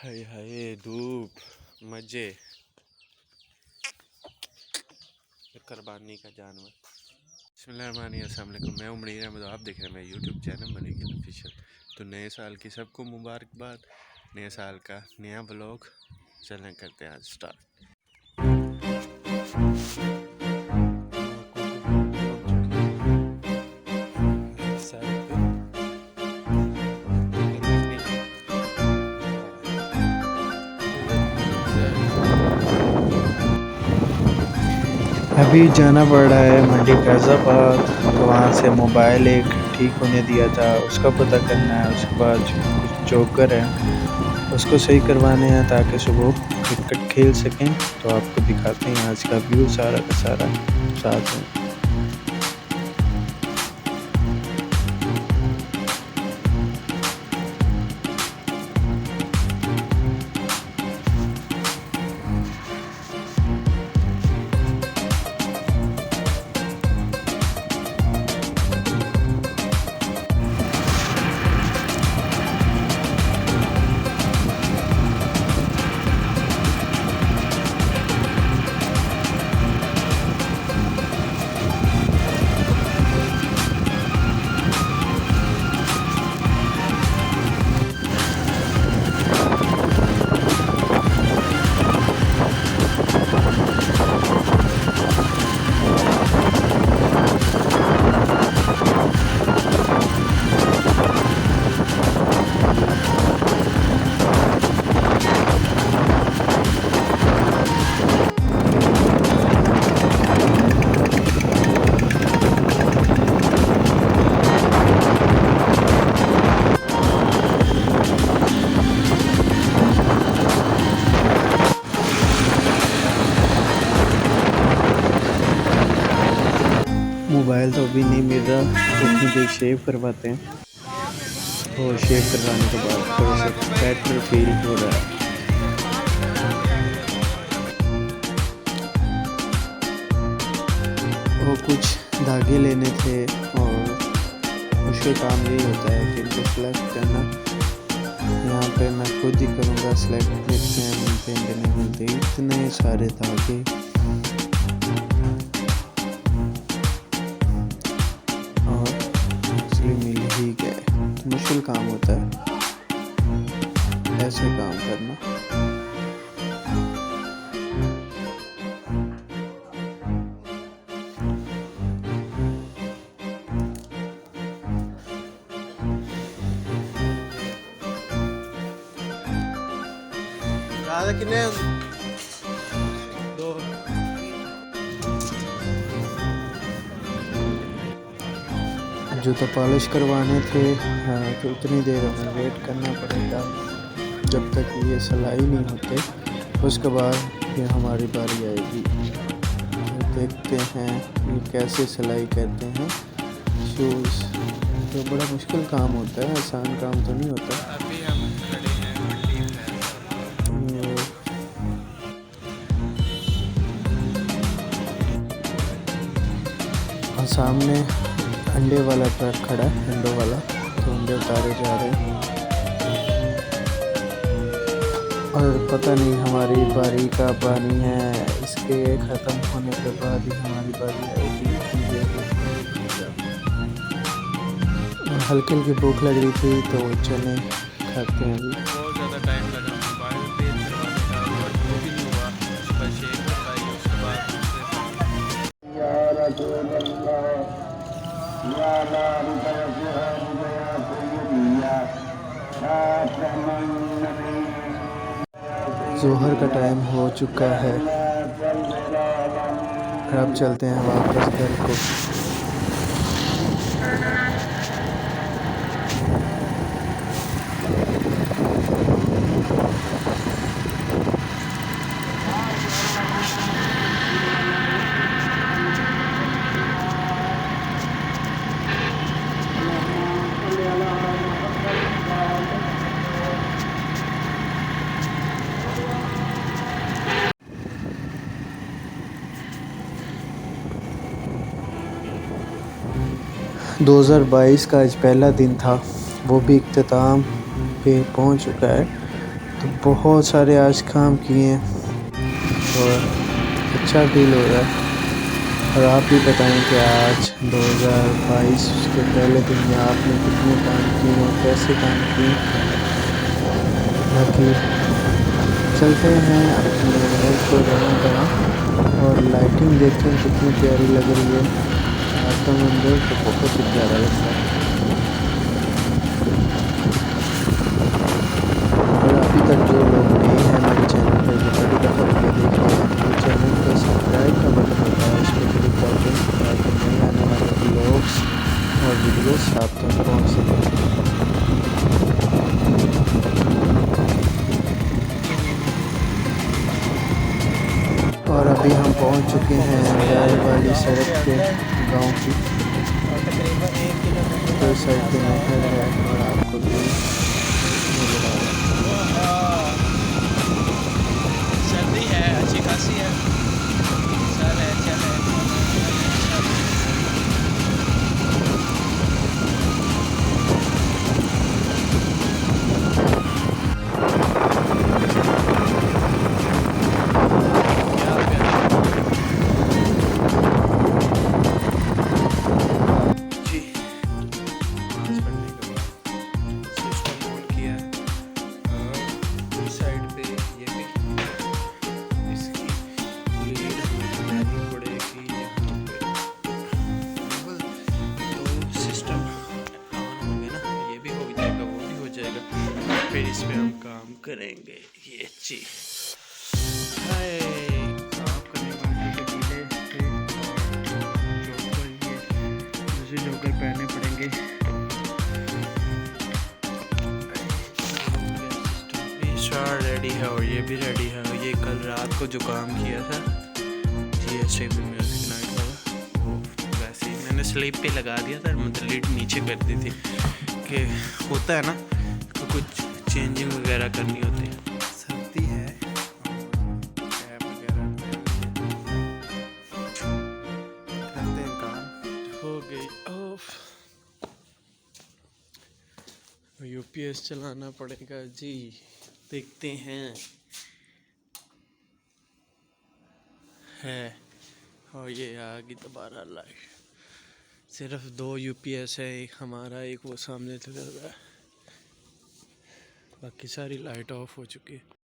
हाय हाय धूप मजे कुर्बानी का जानवर। बिस्मिल्लाहिर्रहमानिर्रहीम। मैं उमरीर अहमद, आप देख रहे हैं मेरा YouTube channel money Gill official. तो नए साल की सबको मुबारकबाद। नए साल का नया ब्लॉग चलें करते हैं आज स्टार्ट। अभी जाना पड़ रहा है मंडी फैज़ाबाद। तो वहाँ से मोबाइल एक ठीक होने दिया था, उसका पता करना है। उसके बाद कुछ जोकर है उसको सही करवाने हैं ताकि सुबह क्रिकेट खेल सकें। तो आपको दिखाते हैं आज का व्यू सारा का सारा साथ में। मोबाइल तो अभी नहीं मिल रहा, तो इतनी देर शेव करवाते हैं। और शेव करवाने के बाद थोड़ा सा बेटर फील हो रहा है। वो कुछ धागे लेने थे और मुश्किल काम यही होता है कि इनको सेलेक्ट करना। यहाँ पे मैं खुद ही करूँगा सेलेक्ट, देखते हैं मिलते हैं कि नहीं मिलते। इतने सारे धागे और एक्चुअली मिल ही गए। मुश्किल काम होता है ऐसे काम करना। कितने दो जूता पॉलिश करवाने थे। हाँ, तो उतनी देर हमें वेट करना पड़ेगा जब तक ये सिलाई नहीं होते। उसके बाद फिर हमारी बारी आएगी। तो देखते हैं ये कैसे सिलाई करते हैं शूज़। तो बड़ा मुश्किल काम होता है, आसान काम तो नहीं होता। अभी हम खड़े हैं मंडी और सामने अंडे वाला ट्रक खड़ा है, अंडों वाला। तो अंडे उतारे जा रहे हैं और पता नहीं हमारी बारी का पानी है। इसके ख़त्म होने के बाद ही हमारी बारी आएगी। हल्की हल्की भूख लग रही थी तो चले खाते हैं अभी। बहुत ज़्यादा टाइम लगा मोबाइल पे करवाने का, और वो भी नहीं हुआ। उसका शेयर करवाई, उसके बाद जोहर का टाइम हो चुका है। अब चलते हैं वापस घर को। दो 2022 का आज पहला दिन था, वो भी इख्तिताम पे पहुंच चुका है। तो बहुत सारे आज काम किए और अच्छा फील हो रहा है। और आप भी बताएं कि आज 2022 के पहले दिन में आपने कितने काम किए और कैसे काम किए। बाकी चलते हैं अपने महल को जमा करें और लाइटिंग देखें कितनी प्यारी लग रही है। आज का मंदिर तो बहुत ही प्यारा लगता है। और अभी तक जो लोग नए हैं मेरे चैनल पर, जो पहली दफ़ा वीडियो देख रहे हैं, तो चैनल पर सब्सक्राइब का बटन होता है, उस पर क्लिक कर दें ताकि नए आने वाले ब्लॉग्स और वीडियोस आप तक पहुँच सकें। और अभी हम पहुँच चुके हैं जाए वाली सड़क पे, गांव की तो साइड पे नहर है और आपको भी नजर आ रहा है। सर्दी है, अच्छी खासी है, सर है, चल है। फिर इस पे हम काम करेंगे। ये चीज हाय साफ करने के लिए दूसरे जोकर पहनने पड़ेंगे। रेडी है और ये भी रेडी है। ये कल रात को जो काम किया था GSTV म्यूजिक नाइट वाला, वो वैसे ही मैंने स्लीप पे लगा दिया था, मतलब लीड नीचे कर दी थी कि होता है ना तो कुछ चेंजिंग वगैरह करनी होती है। सर्दी है कैब वगैरह करते हैं काम। हो गई ऑफ। UPS चलाना पड़ेगा जी, देखते हैं है। और ये आ गई दोबारा लाइट। सिर्फ 2 UPS है, एक हमारा एक वो सामने चल रहा है, बाकी सारी लाइट ऑफ हो चुकी है।